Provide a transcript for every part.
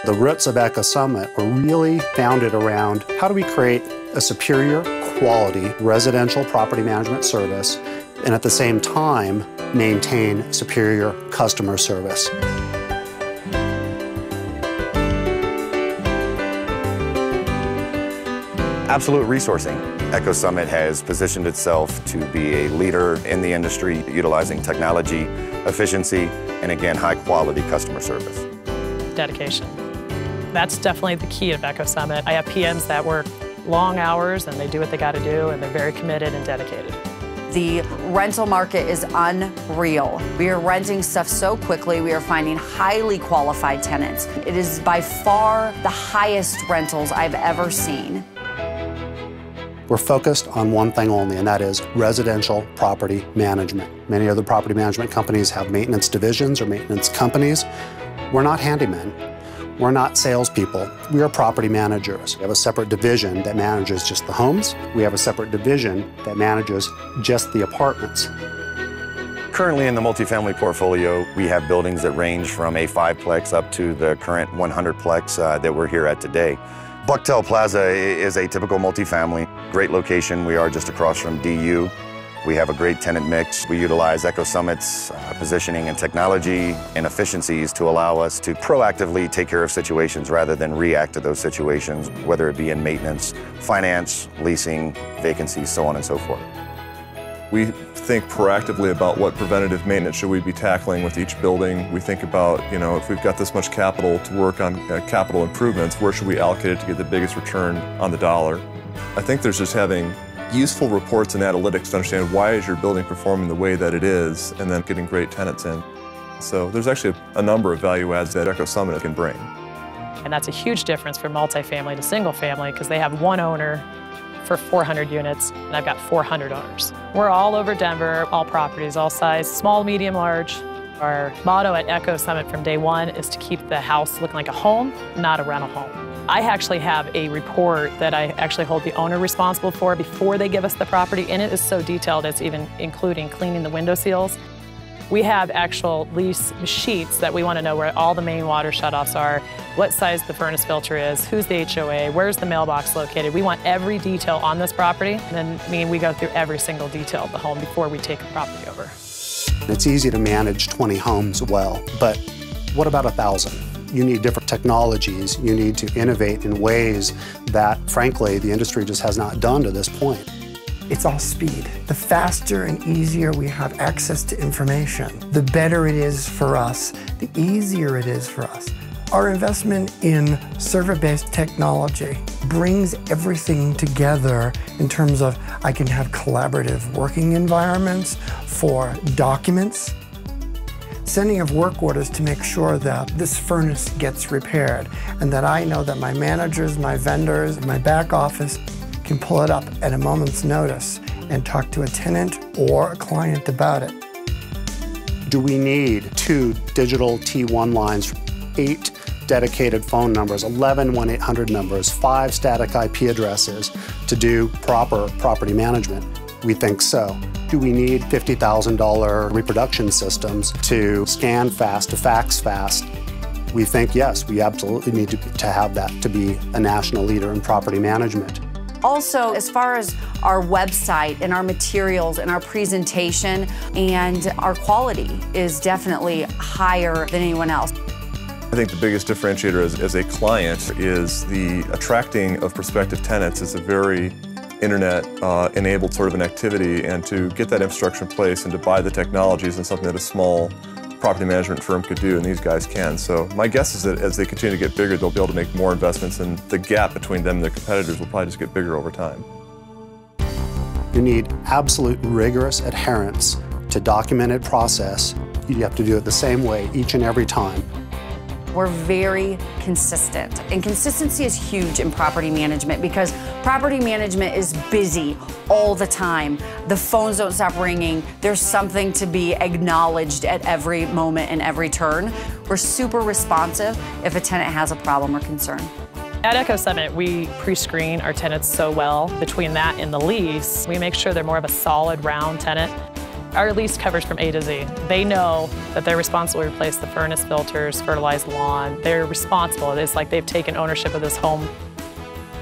The roots of Echo Summit were really founded around how do we create a superior quality residential property management service and at the same time maintain superior customer service. Absolute resourcing. Echo Summit has positioned itself to be a leader in the industry, utilizing technology, efficiency, and again, high-quality customer service. Dedication. That's definitely the key of Echo Summit. I have PMs that work long hours and they do what they got to do and they're very committed and dedicated. The rental market is unreal. We are renting stuff so quickly. We are finding highly qualified tenants. It is by far the highest rentals I've ever seen. We're focused on one thing only, and that is residential property management. Many other property management companies have maintenance divisions or maintenance companies. We're not handymen. We're not salespeople. We are property managers. We have a separate division that manages just the homes. We have a separate division that manages just the apartments. Currently in the multifamily portfolio, we have buildings that range from a 5-plex up to the current 100-plex that we're here at today. Bucktail Plaza is a typical multifamily. Great location. We are just across from DU. We have a great tenant mix. We utilize Echo Summit's positioning and technology and efficiencies to allow us to proactively take care of situations rather than react to those situations, whether it be in maintenance, finance, leasing, vacancies, so on and so forth. We think proactively about what preventative maintenance should we be tackling with each building. We think about, if we've got this much capital to work on capital improvements, where should we allocate it to get the biggest return on the dollar? I think there's just having useful reports and analytics to understand why is your building performing the way that it is, and then getting great tenants in. So there's actually a number of value adds that Echo Summit can bring. And that's a huge difference from multifamily to single family because they have one owner for 400 units, and I've got 400 owners. We're all over Denver, all properties, all size, small, medium, large. Our motto at Echo Summit from day one is to keep the house looking like a home, not a rental home. I actually have a report that I actually hold the owner responsible for before they give us the property, and it is so detailed it's even including cleaning the window seals. We have actual lease sheets that we want to know where all the main water shutoffs are, what size the furnace filter is, who's the HOA, where's the mailbox located. We want every detail on this property, and then we go through every single detail of the home before we take the property over. It's easy to manage 20 homes well, but what about 1,000? You need different technologies. You need to innovate in ways that, frankly, the industry just has not done to this point. It's all speed. The faster and easier we have access to information, the better it is for us, the easier it is for us. Our investment in server-based technology brings everything together in terms of I can have collaborative working environments for documents, sending of work orders to make sure that this furnace gets repaired and that I know that my managers, my vendors, my back office can pull it up at a moment's notice and talk to a tenant or a client about it. Do we need 2 digital T1 lines, 8 dedicated phone numbers, 11 1-800 numbers, 5 static IP addresses to do proper property management? We think so. Do we need $50,000 reproduction systems to scan fast, to fax fast? We think yes, we absolutely need to have that to be a national leader in property management. Also, as far as our website and our materials and our presentation and our quality is definitely higher than anyone else. I think the biggest differentiator as a client is the attracting of prospective tenants is a very internet-enabled sort of an activity, and to get that infrastructure in place and to buy the technology isn't something that a small property management firm could do, and these guys can. So my guess is that as they continue to get bigger, they'll be able to make more investments, and the gap between them and their competitors will probably just get bigger over time. You need absolute rigorous adherence to documented process. You have to do it the same way each and every time. We're very consistent, and consistency is huge in property management because property management is busy all the time. The phones don't stop ringing. There's something to be acknowledged at every moment and every turn. We're super responsive if a tenant has a problem or concern. At Echo Summit, we pre-screen our tenants so well. Between that and the lease, we make sure they're more of a solid, round tenant. Our lease covers from A to Z. They know that they're responsible to replace the furnace filters, fertilize the lawn. They're responsible. It's like they've taken ownership of this home.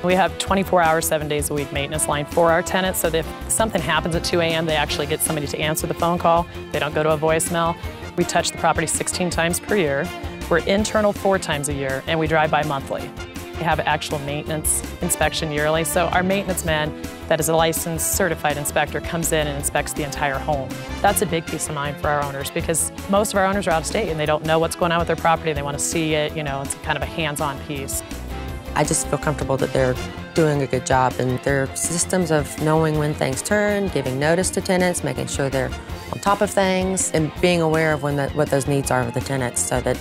We have 24 hours, 7 days a week maintenance line for our tenants, so that if something happens at 2 a.m., they actually get somebody to answer the phone call. They don't go to a voicemail. We touch the property 16 times per year. We're internal 4 times a year, and we drive by monthly. We have actual maintenance inspection yearly, so our maintenance man that is a licensed certified inspector comes in and inspects the entire home. That's a big peace of mind for our owners because most of our owners are out of state and they don't know what's going on with their property. They want to see it, it's kind of a hands-on piece. I just feel comfortable that they're doing a good job, and their systems of knowing when things turn, giving notice to tenants, making sure they're on top of things, and being aware of what those needs are of the tenants so that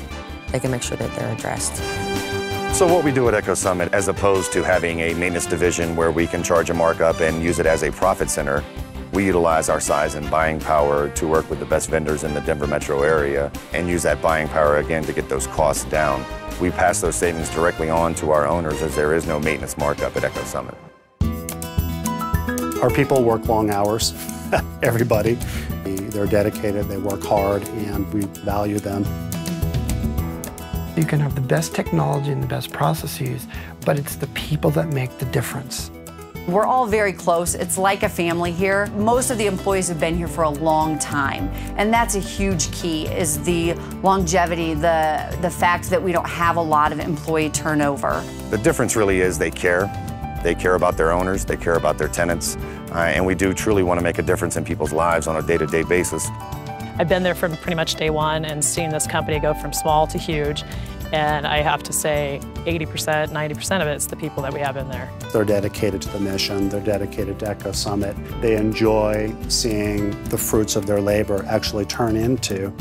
they can make sure that they're addressed. So what we do at Echo Summit, as opposed to having a maintenance division where we can charge a markup and use it as a profit center, we utilize our size and buying power to work with the best vendors in the Denver metro area and use that buying power again to get those costs down. We pass those savings directly on to our owners as there is no maintenance markup at Echo Summit. Our people work long hours, everybody. They're dedicated, they work hard, and we value them. You can have the best technology and the best processes, but it's the people that make the difference. We're all very close. It's like a family here. Most of the employees have been here for a long time, and that's a huge key, is the longevity, the fact that we don't have a lot of employee turnover. The difference really is they care. They care about their owners, they care about their tenants, and we do truly want to make a difference in people's lives on a day-to-day basis. I've been there from pretty much day one and seen this company go from small to huge. And I have to say 80%, 90% of it's the people that we have in there. They're dedicated to the mission, they're dedicated to Echo Summit. They enjoy seeing the fruits of their labor actually turn into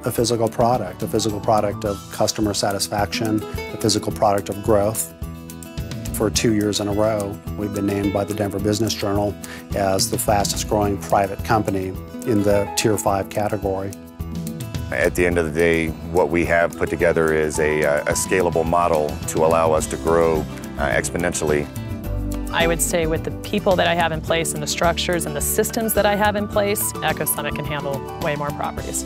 a physical product of customer satisfaction, a physical product of growth. For 2 years in a row, we've been named by the Denver Business Journal as the fastest growing private company in the Tier 5 category. At the end of the day, what we have put together is a scalable model to allow us to grow exponentially. I would say with the people that I have in place and the structures and the systems that I have in place, Echo Summit can handle way more properties.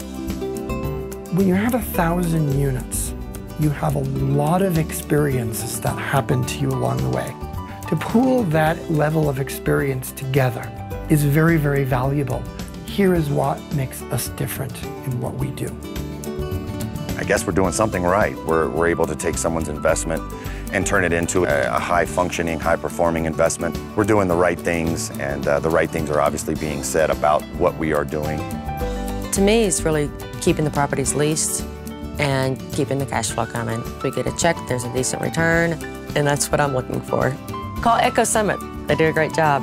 When you have 1,000 units, you have a lot of experiences that happen to you along the way. To pool that level of experience together is very, very valuable. Here is what makes us different in what we do. I guess we're doing something right. We're able to take someone's investment and turn it into a high-functioning, high-performing investment. We're doing the right things, and the right things are obviously being said about what we are doing. To me, it's really keeping the properties leased and keeping the cash flow coming. We get a check, there's a decent return, and that's what I'm looking for. Call Echo Summit. They do a great job.